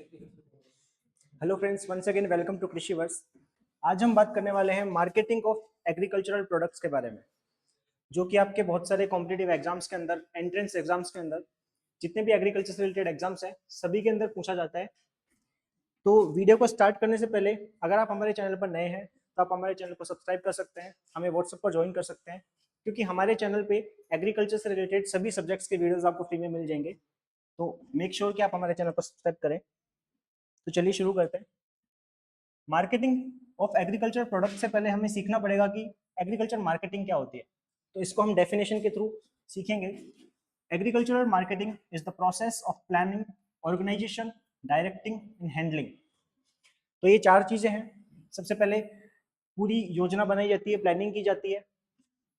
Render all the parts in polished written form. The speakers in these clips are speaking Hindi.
Hello friends, once again welcome to Krishiverse. आज हम बात करने वाले हैं मार्केटिंग ऑफ एग्रीकल्चरल प्रोडक्ट्स के बारे में, जो कि आपके बहुत सारे कॉम्पिटिटिव एग्जाम्स के अंदर, एंट्रेंस एग्जाम्स के अंदर, जितने भी एग्रीकल्चर से रिलेटेड एग्जाम्स हैं सभी के अंदर पूछा जाता है। तो वीडियो को स्टार्ट करने से पहले अगर आप हमारे चैनल पर नए हैं तो आप हमारे चैनल को सब्सक्राइब कर सकते हैं, हमें व्हाट्सएप पर ज्वाइन कर सकते हैं, क्योंकि हमारे चैनल पे एग्रीकल्चर से रिलेटेड सभी सब्जेक्ट्स के वीडियोस आपको फ्री में मिल जाएंगे। तो मेक श्योर कि आप हमारे चैनल को सब्सक्राइब करें। तो चलिए शुरू करते हैं। मार्केटिंग ऑफ एग्रीकल्चर प्रोडक्ट से पहले हमें सीखना पड़ेगा कि एग्रीकल्चर मार्केटिंग क्या होती है। तो इसको हम डेफिनेशन के थ्रू सीखेंगे। Agricultural marketing is the process of planning, organisation, directing and handling. तो ये चार चीजें हैं। सबसे पहले पूरी योजना बनाई जाती है, प्लानिंग की जाती है।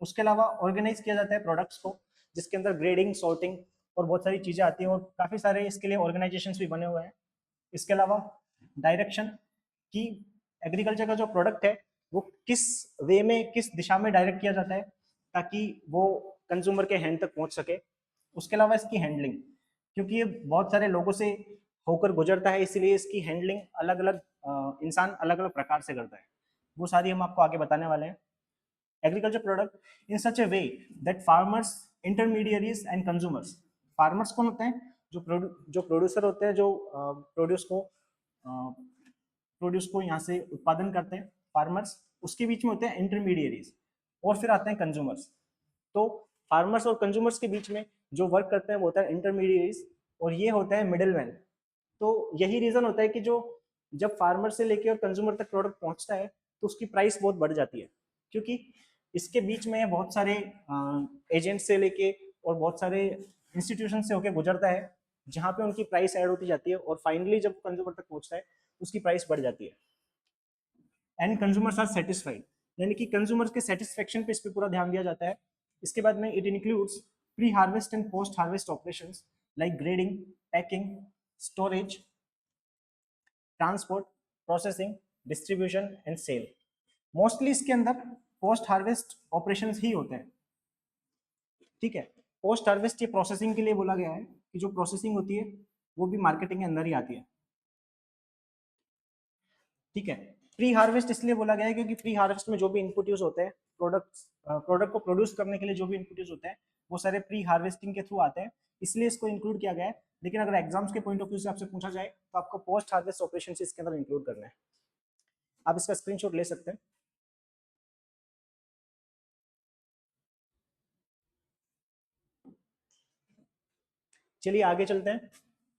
उसके अलावा ऑर्गेनाइज किया जाता है प्रोडक्ट्स को, जिसके अंदर ग्रेडिंग, सॉर्टिंग और बहुत सारी चीजें आती हैं, और काफी सारे इसके लिए ऑर्गेनाइजेशंस भी बने हुए हैं। इसके अलावा डायरेक्शन कि एग्रीकल्चर का जो प्रोडक्ट है वो किस वे में, किस दिशा में डायरेक्ट किया जाता है ताकि वो कंज्यूमर के हैंड तक पहुंच सके। उसके अलावा इसकी हैंडलिंग, क्योंकि ये बहुत सारे लोगों से होकर गुजरता है, इसलिए इसकी हैंडलिंग अलग अलग इंसान अलग अलग प्रकार से करता है। वो सारी हम आपको आगे बताने वाले हैं। Agriculture product in such A way that farmers, intermediaries and consumers. Farmers कौन होते हैं? जो प्रोड्यूसर होते हैं, जो प्रोड्यूस को यहाँ से उत्पादन करते हैं फार्मर्स। उसके बीच में होते हैं इंटरमीडियरीज, और फिर आते हैं कंज्यूमर्स। तो फार्मर्स और कंज्यूमर्स के बीच में जो वर्क करते हैं वो होता है इंटरमीडियरीज, और ये होता है मिडिल मैन। तो यही रीजन होता है कि जो जब फार्मर से लेके और कंज्यूमर तक प्रोडक्ट पहुंचता है तो उसकी प्राइस बहुत बढ़ जाती है, क्योंकि इसके बीच में बहुत सारे एजेंट से लेके और बहुत सारे इंस्टीट्यूशन से होके गुजरता है, जहाँ पे उनकी प्राइस ऐड होती जाती है, और फाइनली जब कंज्यूमर तक पहुंचता है उसकी प्राइस बढ़ जाती है। एंड कंज्यूमर्स आर सेटिस्फाइड, यानी कि कंज्यूमर्स के सेटिस्फेक्शन पे इस पे पूरा ध्यान दिया जाता है। इसके बाद में it includes pre harvest and post harvest operations like grading, packing, storage, transport, processing, distribution and sale. Mostly इसके अंदर पोस्ट हार्वेस्ट ऑपरेशंस ही होते हैं। ठीक है, पोस्ट हार्वेस्ट ये प्रोसेसिंग के लिए बोला गया है कि जो प्रोसेसिंग होती है वो भी मार्केटिंग के अंदर ही आती है। ठीक है, प्री हार्वेस्ट इसलिए बोला गया है क्योंकि प्री हार्वेस्ट में जो भी इनपुट यूज होते हैं, प्रोडक्ट को प्रोड्यूस करने के लिए जो भी इनपुट यूज होते हैं वो सारे प्री हार्वेस्टिंग के थ्रू आते हैं, इसलिए इसको इंक्लूड किया गया है। लेकिन अगर एग्जाम्स के पॉइंट ऑफ व्यू से आपसे पूछा जाए तो आपको पोस्ट हार्वेस्ट ऑपरेशन इसके अंदर इंक्लूड करना है। आप इसका स्क्रीनशॉट ले सकते हैं। चलिए आगे चलते हैं।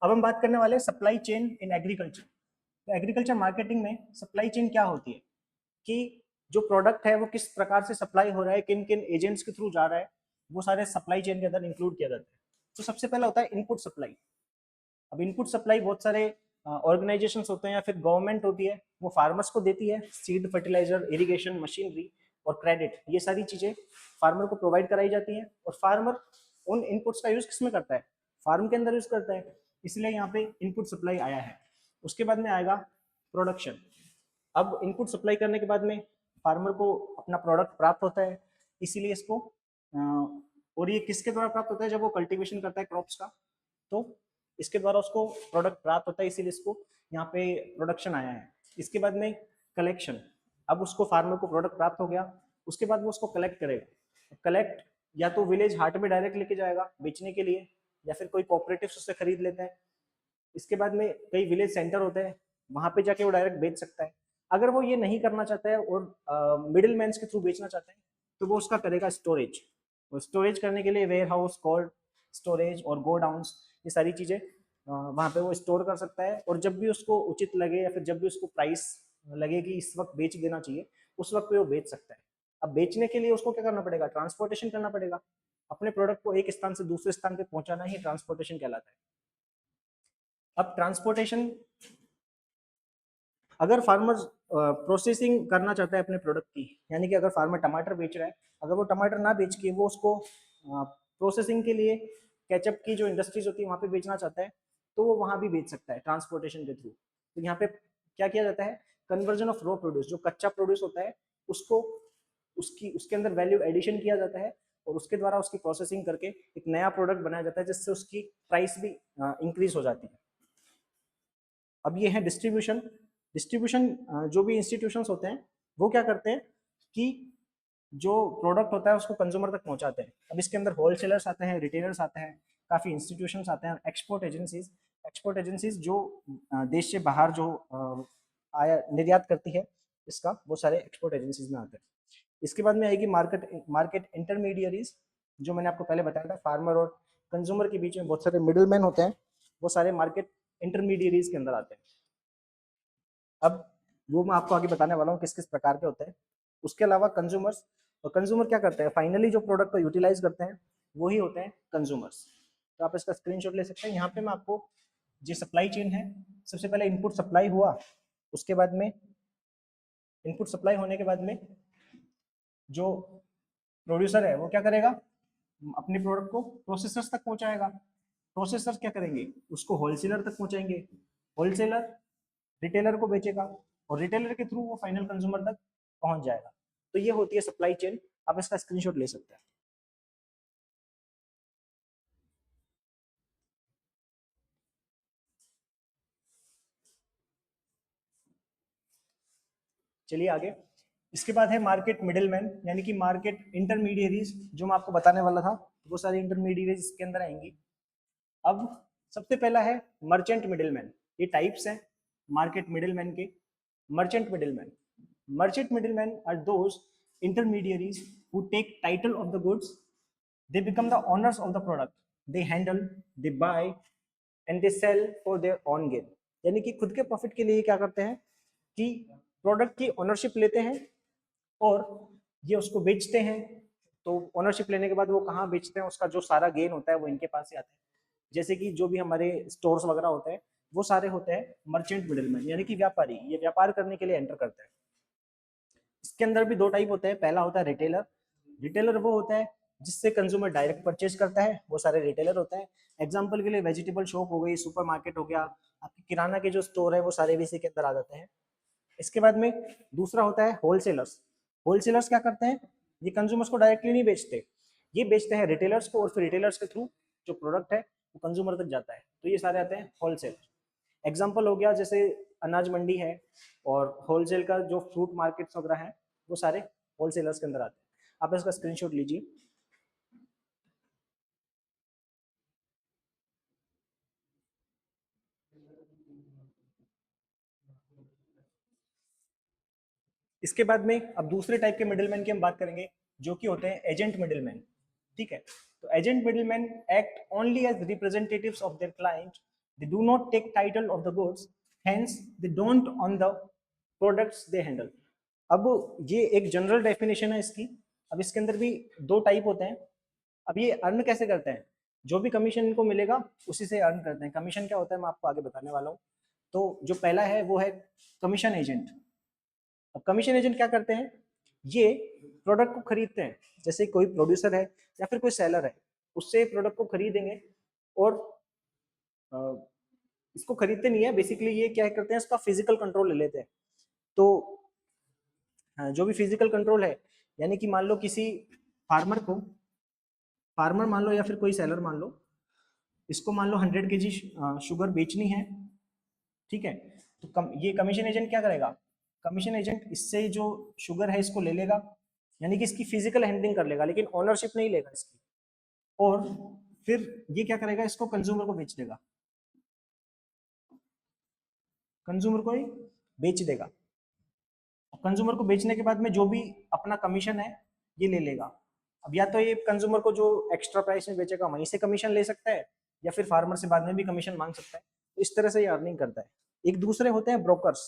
अब हम बात करने वाले हैं सप्लाई चेन इन एग्रीकल्चर। तो एग्रीकल्चर मार्केटिंग में सप्लाई चेन क्या होती है, कि जो प्रोडक्ट है वो किस प्रकार से सप्लाई हो रहा है, किन किन एजेंट्स के थ्रू जा रहा है, वो सारे सप्लाई चेन के अंदर इंक्लूड किया जाता है। तो सबसे पहला होता है इनपुट सप्लाई। अब इनपुट सप्लाई बहुत सारे ऑर्गेनाइजेशंस होते हैं या फिर गवर्नमेंट होती है, वो फार्मर्स को देती है सीड, फर्टिलाइजर, इरिगेशन, मशीनरी और क्रेडिट। ये सारी चीजें फार्मर को प्रोवाइड कराई जाती हैं, और फार्मर उन इनपुट्स का यूज किस में करता है? फार्म के अंदर यूज करता है, इसलिए यहाँ पे इनपुट सप्लाई आया है। उसके बाद में आएगा प्रोडक्शन। अब इनपुट सप्लाई करने के बाद में फार्मर को अपना प्रोडक्ट प्राप्त होता है, इसीलिए इसको और ये किसके द्वारा प्राप्त होता है? जब वो कल्टीवेशन करता है क्रॉप्स का, तो इसके द्वारा उसको प्रोडक्ट प्राप्त होता है, इसीलिए इसको यहाँ पे प्रोडक्शन आया है। इसके बाद में कलेक्शन। अब उसको फार्मर को प्रोडक्ट प्राप्त हो गया, उसके बाद वो उसको कलेक्ट करेगा। कलेक्ट या तो विलेज हाट में डायरेक्ट लेके जाएगा बेचने के लिए, या फिर कोई कोऑपरेटिव उससे खरीद लेते हैं। इसके बाद में कई विलेज सेंटर होते हैं, वहां पे जाके वो डायरेक्ट बेच सकता है। अगर वो ये नहीं करना चाहता है और मिडिल मैन के थ्रू बेचना चाहता है, तो वो उसका करेगा स्टोरेज। स्टोरेज करने के लिए वेयर हाउस, कोल्ड स्टोरेज और गोडाउन्स, ये सारी चीजें वहां पे वो स्टोर कर सकता है, और जब भी उसको उचित लगे या फिर जब भी उसको प्राइस लगे कि इस वक्त बेच देना चाहिए, उस वक्त पे वो बेच सकता है। अब बेचने के लिए उसको क्या करना पड़ेगा? ट्रांसपोर्टेशन करना पड़ेगा। अपने प्रोडक्ट को एक स्थान से दूसरे स्थान पे पहुंचाना ही ट्रांसपोर्टेशन कहलाता है। अब ट्रांसपोर्टेशन, अगर फार्मर प्रोसेसिंग करना चाहता है अपने प्रोडक्ट की, यानी कि अगर फार्मर टमाटर बेच रहा है, अगर वो टमाटर ना बेच के वो उसको प्रोसेसिंग के लिए केचप की जो इंडस्ट्रीज होती है वहां पे बेचना चाहता है, तो वो वहां भी बेच सकता है ट्रांसपोर्टेशन के थ्रू। तो यहाँ पे क्या किया जाता है? कन्वर्जन ऑफ रॉ प्रोड्यूस, जो कच्चा प्रोड्यूस होता है उसको उसके अंदर वैल्यू एडिशन किया जाता है, और उसके द्वारा उसकी प्रोसेसिंग करके एक नया प्रोडक्ट बनाया जाता है, जिससे उसकी प्राइस भी इंक्रीज हो जाती है। अब ये है डिस्ट्रीब्यूशन। डिस्ट्रीब्यूशन जो भी इंस्टीट्यूशंस होते हैं वो क्या करते हैं कि जो प्रोडक्ट होता है उसको कंज्यूमर तक पहुंचाते हैं। अब इसके अंदर होलसेलर्स आते हैं, रिटेलर्स आते हैं, काफ़ी इंस्टीट्यूशंस आते हैं, एक्सपोर्ट एजेंसीज। एक्सपोर्ट एजेंसीज जो देश से बाहर जो आया निर्यात करती है इसका, वो सारे एक्सपोर्ट एजेंसीज में आते हैं। इसके बाद में आएगी मार्केट मार्केट इंटरमीडियरीज। जो मैंने आपको पहले बताया था, फार्मर और कंज्यूमर के बीच में बहुत सारे मिडिल मैन होते हैं, वो सारे मार्केट इंटरमीडियरीज के अंदर आते हैं। अब वो मैं आपको आगे बताने वाला हूँ किस किस प्रकार के होते हैं। उसके अलावा कंज्यूमर्स, और कंज्यूमर क्या करते हैं, फाइनली जो प्रोडक्ट को यूटिलाइज करते हैं वही होते हैं कंज्यूमर्स। तो आप इसका स्क्रीनशॉट ले सकते हैं। यहाँ पे मैं आपको जो सप्लाई चेन है, सबसे पहले इनपुट सप्लाई हुआ, उसके बाद में इनपुट सप्लाई होने के बाद में जो प्रोड्यूसर है वो क्या करेगा, अपने प्रोडक्ट को प्रोसेसर्स तक पहुंचाएगा। प्रोसेसर्स क्या करेंगे, उसको होलसेलर तक पहुंचाएंगे, होलसेलर रिटेलर को बेचेगा, और रिटेलर के थ्रू वो फाइनल कंज्यूमर तक पहुंच जाएगा। तो ये होती है सप्लाई चेन। आप इसका स्क्रीनशॉट ले सकते हैं। चलिए आगे। इसके बाद है मार्केट मिडिलमैन, यानी कि मार्केट इंटरमीडियरीज। जो मैं आपको बताने वाला था वो सारी इंटरमीडियरीज इसके अंदर आएंगी। अब सबसे पहला है मर्चेंट मिडिलमैन। ये टाइप्स हैं मार्केट मिडिलमैन के। Merchant middleman, merchant middleman are those intermediaries who take title of the goods. They become the owners of the product. They handle, they buy and they sell for their own gain. यानी कि खुद के प्रॉफिट के लिए क्या करते हैं कि प्रोडक्ट की ओनरशिप लेते हैं और ये उसको बेचते हैं। तो ओनरशिप लेने के बाद वो कहाँ बेचते हैं, उसका जो सारा गेन होता है वो इनके पास ही आता है। जैसे कि जो भी हमारे स्टोर्स वगैरह होते हैं वो सारे होते हैं मर्चेंट मिडिलमैन, यानी कि व्यापारी, ये व्यापार करने के लिए एंटर करते हैं। इसके अंदर भी दो टाइप होते हैं। पहला होता है रिटेलर। रिटेलर वो होता है जिससे कंज्यूमर डायरेक्ट परचेज करता है, वो सारे रिटेलर होते हैं। एग्जाम्पल के लिए वेजिटेबल शॉप हो गई, सुपर मार्केट हो गया, आपके किराना के जो स्टोर है वो सारे भी इसी के अंदर आ जाते हैं। इसके बाद में दूसरा होता है होलसेलर्स। होलसेलर्स क्या करते हैं, ये कंज्यूमर्स को डायरेक्टली नहीं बेचते, ये बेचते हैं रिटेलर्स को, और फिर रिटेलर्स के थ्रू जो प्रोडक्ट है वो कंज्यूमर तक जाता है। तो ये सारे आते हैं होलसेल। एग्जाम्पल हो गया जैसे अनाज मंडी है, और होलसेल का जो फ्रूट मार्केट्स वगैरह है वो सारे होलसेलर्स के अंदर आते हैं। आप इसका स्क्रीनशॉट लीजिए। इसके बाद में अब दूसरे टाइप के मिडिलमैन की हम बात करेंगे, जो कि होते हैं एजेंट मिडिलमैन। ठीक है, तो agent middleman act only as representatives of their client. They do not take title of the goods, hence they don't own the products they handle. अब ये एक जनरल डेफिनेशन है इसकी। अब इसके अंदर भी दो टाइप होते हैं। अब ये अर्न कैसे करते हैं, जो भी कमीशन इनको मिलेगा उसी से अर्न करते हैं। कमीशन क्या होता है मैं आपको आगे बताने वाला हूँ। तो जो पहला है वो है कमीशन एजेंट। अब कमीशन एजेंट क्या करते हैं, ये प्रोडक्ट को खरीदते हैं। जैसे कोई प्रोड्यूसर है या फिर कोई सेलर है, उससे प्रोडक्ट को खरीदेंगे, और अ, इसको खरीदते नहीं है, बेसिकली ये क्या करते हैं, इसका फिजिकल कंट्रोल ले लेते हैं। तो जो भी फिजिकल कंट्रोल है, यानी कि मान लो किसी फार्मर को, फार्मर मान लो या फिर कोई सेलर मान लो, इसको मान लो 100 kg शुगर बेचनी है। ठीक है, तो ये कमीशन एजेंट क्या करेगा, कमीशन एजेंट इससे जो शुगर है इसको ले लेगा, यानी कि इसकी फिजिकल हैंडलिंग कर लेगा, लेकिन ओनरशिप नहीं लेगा इसकी। और फिर ये क्या करेगा, इसको कंज्यूमर को बेच देगा, कंज्यूमर को ही बेच देगा। कंज्यूमर को बेचने के बाद में जो भी अपना कमीशन है ये ले लेगा। अब या तो ये कंज्यूमर को जो एक्स्ट्रा प्राइस में बेचेगा वहीं से कमीशन ले सकता है, या फिर फार्मर से बाद में भी कमीशन मांग सकता है। तो इस तरह से ये अर्निंग करता है। एक दूसरे होते हैं ब्रोकर्स।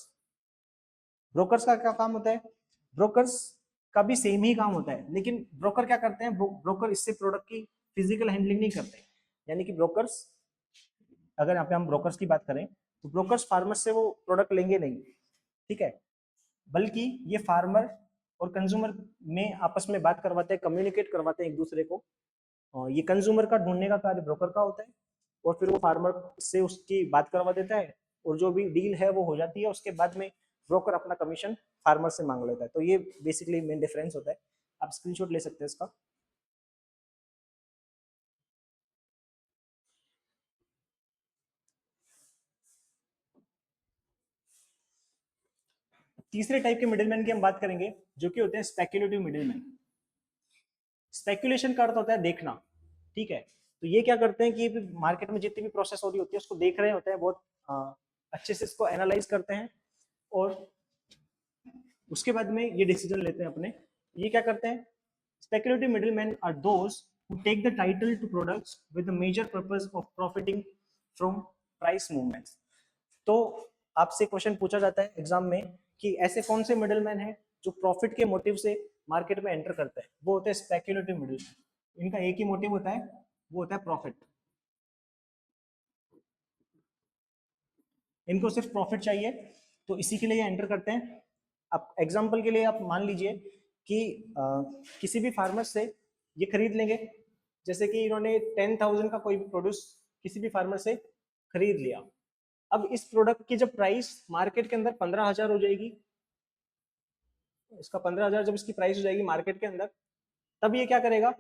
ब्रोकर्स का क्या काम होता है, ब्रोकर्स का भी सेम ही काम होता है, लेकिन ब्रोकर क्या करते हैं, ब्रोकर इससे प्रोडक्ट की फिजिकल हैंडलिंग नहीं करते। यानी कि ब्रोकर्स, अगर यहाँ पे हम ब्रोकर्स की बात करें तो ब्रोकर्स फार्मर से वो प्रोडक्ट लेंगे नहीं। ठीक है, बल्कि ये फार्मर और कंज्यूमर में आपस में बात करवाते हैं, कम्युनिकेट करवाते हैं एक दूसरे को। और ये कंज्यूमर का ढूंढने का कार्य ब्रोकर का होता है, और फिर वो फार्मर से उसकी बात करवा देता है, और जो भी डील है वो हो जाती है। उसके बाद में ब्रोकर अपना कमीशन फार्मर से मांग लेता है। तो ये बेसिकली मेन डिफरेंस होता है। आप स्क्रीनशॉट ले सकते हैं इसका। तीसरे टाइप के मिडिलमैन की हम बात करेंगे, जो कि होते हैं स्पेक्युलेटिव मिडिलमैन। स्पेक्युलेशन का अर्थ होता है देखना, ठीक है। तो ये क्या करते हैं कि मार्केट में जितनी भी प्रोसेस हो रही होती है उसको देख रहे होते हैं, बहुत अच्छे से इसको एनालाइज करते हैं, और उसके बाद में ये डिसीजन लेते हैं अपने। ये क्या करते हैं, speculative middleman are those who take the title to products with the major purpose of profiting from price movements। तो आपसे क्वेश्चन पूछा जाता है एग्जाम में कि ऐसे कौन से मिडिलमैन हैं जो प्रॉफिट के मोटिव से मार्केट में एंटर करते हैं, वो होते हैं स्पेक्युलेटिव मिडिलमैन। इनका एक ही मोटिव होता है, वो होता है प्रॉफिट। इनको सिर्फ प्रॉफिट चाहिए, तो इसी के लिए ये एंटर करते हैं। अब एग्जाम्पल के लिए आप मान लीजिए कि किसी भी फार्मर से ये खरीद लेंगे, जैसे कि इन्होंने 10,000 का कोई भी प्रोड्यूस किसी भी फार्मर से खरीद लिया। अब इस प्रोडक्ट की जब प्राइस मार्केट के अंदर 15,000 हो जाएगी, इसका 15,000 जब इसकी प्राइस हो जाएगी मार्केट के अंदर, तब ये क्या करेगा,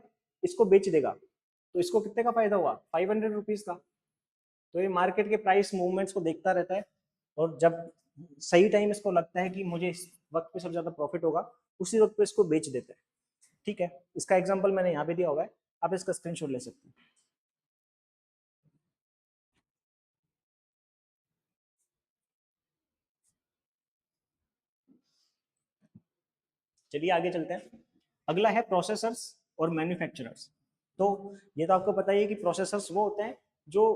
इसको बेच देगा। तो इसको कितने का फायदा हुआ, 500 रुपीज का। तो ये मार्केट के प्राइस मूवमेंट्स को देखता रहता है, और जब सही टाइम इसको लगता है कि मुझे इस वक्त पे सबसे ज्यादा प्रॉफिट होगा, उसी वक्त पे इसको बेच देता है, ठीक है। इसका एग्जांपल मैंने यहाँ पे दिया हुआ है, आप इसका स्क्रीनशॉट ले सकते हैं। चलिए आगे चलते हैं। अगला है प्रोसेसर्स और मैन्युफैक्चरर्स। तो ये तो आपको पता ही है कि प्रोसेसर्स वो होते हैं जो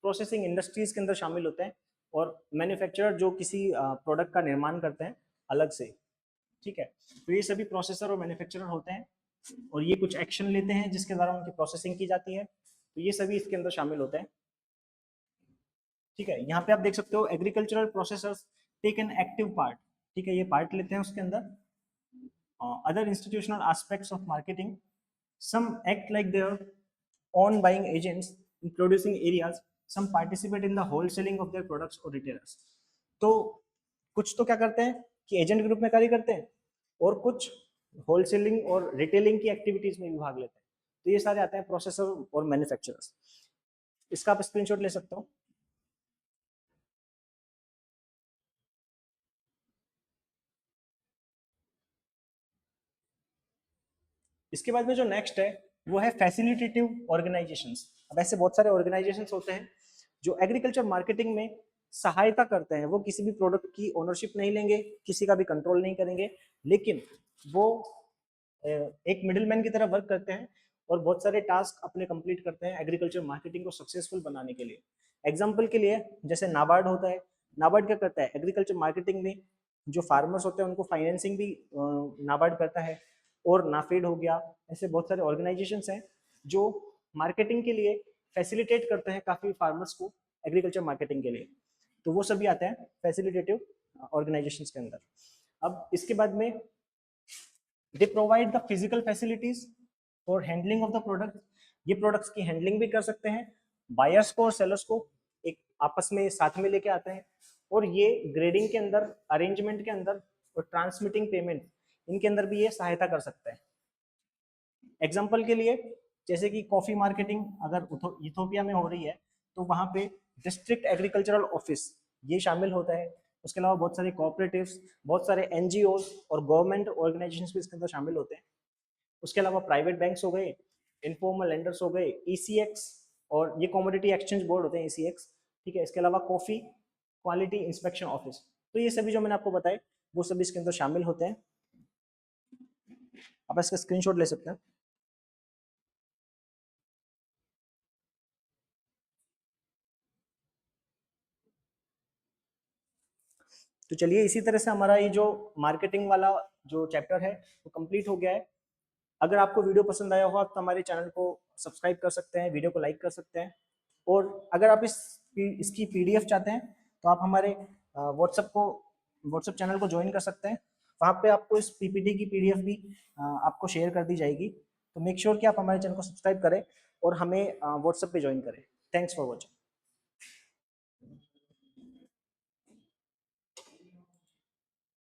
प्रोसेसिंग इंडस्ट्रीज के अंदर शामिल होते हैं, और मैन्युफैक्चरर जो किसी प्रोडक्ट का निर्माण करते हैं अलग से, ठीक है। तो ये सभी प्रोसेसर और मैन्युफैक्चरर होते हैं, और ये कुछ एक्शन लेते हैं जिसके द्वारा उनकी प्रोसेसिंग की जाती है। तो ये सभी इसके अंदर शामिल होते हैं, ठीक है। यहाँ पे आप देख सकते हो agricultural processors take an active part, ठीक है, ये पार्ट लेते हैं उसके अंदर। Other institutional aspects of marketing, some act like their own buying agents in producing areas, some participate in the wholesaling of their products or retailers। तो कुछ तो क्या करते हैं कि एजेंट के रूप में कार्य करते हैं, और कुछ होलसेलिंग और रिटेलिंग की एक्टिविटीज में भी भाग लेते हैं। तो ये सारे आते हैं प्रोसेसर और मैन्युफैक्चरर्स। इसका आप स्क्रीनशॉट ले सकते हो। इसके बाद में जो नेक्स्ट है वो है फैसिलिटेटिव ऑर्गेनाइजेशंस। अब ऐसे बहुत सारे ऑर्गेनाइजेशंस होते हैं जो एग्रीकल्चर मार्केटिंग में सहायता करते हैं। वो किसी भी प्रोडक्ट की ओनरशिप नहीं लेंगे, किसी का भी कंट्रोल नहीं करेंगे, लेकिन वो एक मिडिलमैन की तरह वर्क करते हैं, और बहुत सारे टास्क अपने कंप्लीट करते हैं एग्रीकल्चर मार्केटिंग को सक्सेसफुल बनाने के लिए। एग्जाम्पल के लिए जैसे नाबार्ड होता है, नाबार्ड क्या करता है, एग्रीकल्चर मार्केटिंग में जो फार्मर्स होते हैं उनको फाइनेंसिंग भी नाबार्ड करता है। और नाफेड हो गया, ऐसे बहुत सारे ऑर्गेनाइजेशंस हैं जो मार्केटिंग के लिए फैसिलिटेट करते हैं काफ़ी फार्मर्स को एग्रीकल्चर मार्केटिंग के लिए। तो वो सभी आते हैं फैसिलिटेटिव ऑर्गेनाइजेशंस के अंदर। अब इसके बाद में they provide the physical facilities for handling of the product. ये प्रोडक्ट्स की हैंडलिंग भी कर सकते हैं, बायर्स को और सेलर्स को एक आपस में साथ में लेके आते हैं, और ये ग्रेडिंग के अंदर, अरेंजमेंट के अंदर, और ट्रांसमिटिंग पेमेंट, इनके अंदर भी ये सहायता कर सकते हैं। एग्जाम्पल के लिए जैसे कि कॉफी मार्केटिंग अगर इथोपिया में हो रही है, तो वहाँ पे डिस्ट्रिक्ट एग्रीकल्चरल ऑफिस ये शामिल होता है। उसके अलावा बहुत सारे कोऑपरेटिव्स, बहुत सारे एनजीओज और गवर्नमेंट ऑर्गेनाइजेशंस भी इसके अंदर शामिल होते हैं। उसके अलावा प्राइवेट बैंक्स हो गए, इनफॉर्मल लेंडर्स हो गए, ईसीएक्स, और ये कमोडिटी एक्सचेंज बोर्ड होते हैं ईसीएक्स, ठीक है। इसके अलावा कॉफी क्वालिटी इंस्पेक्शन ऑफिस। तो ये सभी जो मैंने आपको बताए वो सभी इसके अंदर शामिल होते हैं। आप इसका स्क्रीनशॉट ले सकते हैं। तो चलिए इसी तरह से हमारा ये जो मार्केटिंग वाला जो चैप्टर है वो कंप्लीट हो गया है। अगर आपको वीडियो पसंद आया हो तो हमारे चैनल को सब्सक्राइब कर सकते हैं, वीडियो को लाइक कर सकते हैं, और अगर आप इसकी पीडीएफ चाहते हैं तो आप हमारे व्हाट्सएप चैनल को ज्वाइन कर सकते हैं। वहाँ पे आपको इस पीपीटी की पीडीएफ भी आपको शेयर कर दी जाएगी। तो मेक श्योर कि आप हमारे चैनल को सब्सक्राइब करें और हमें व्हाट्सएप पे ज्वाइन करें। Thanks for watching.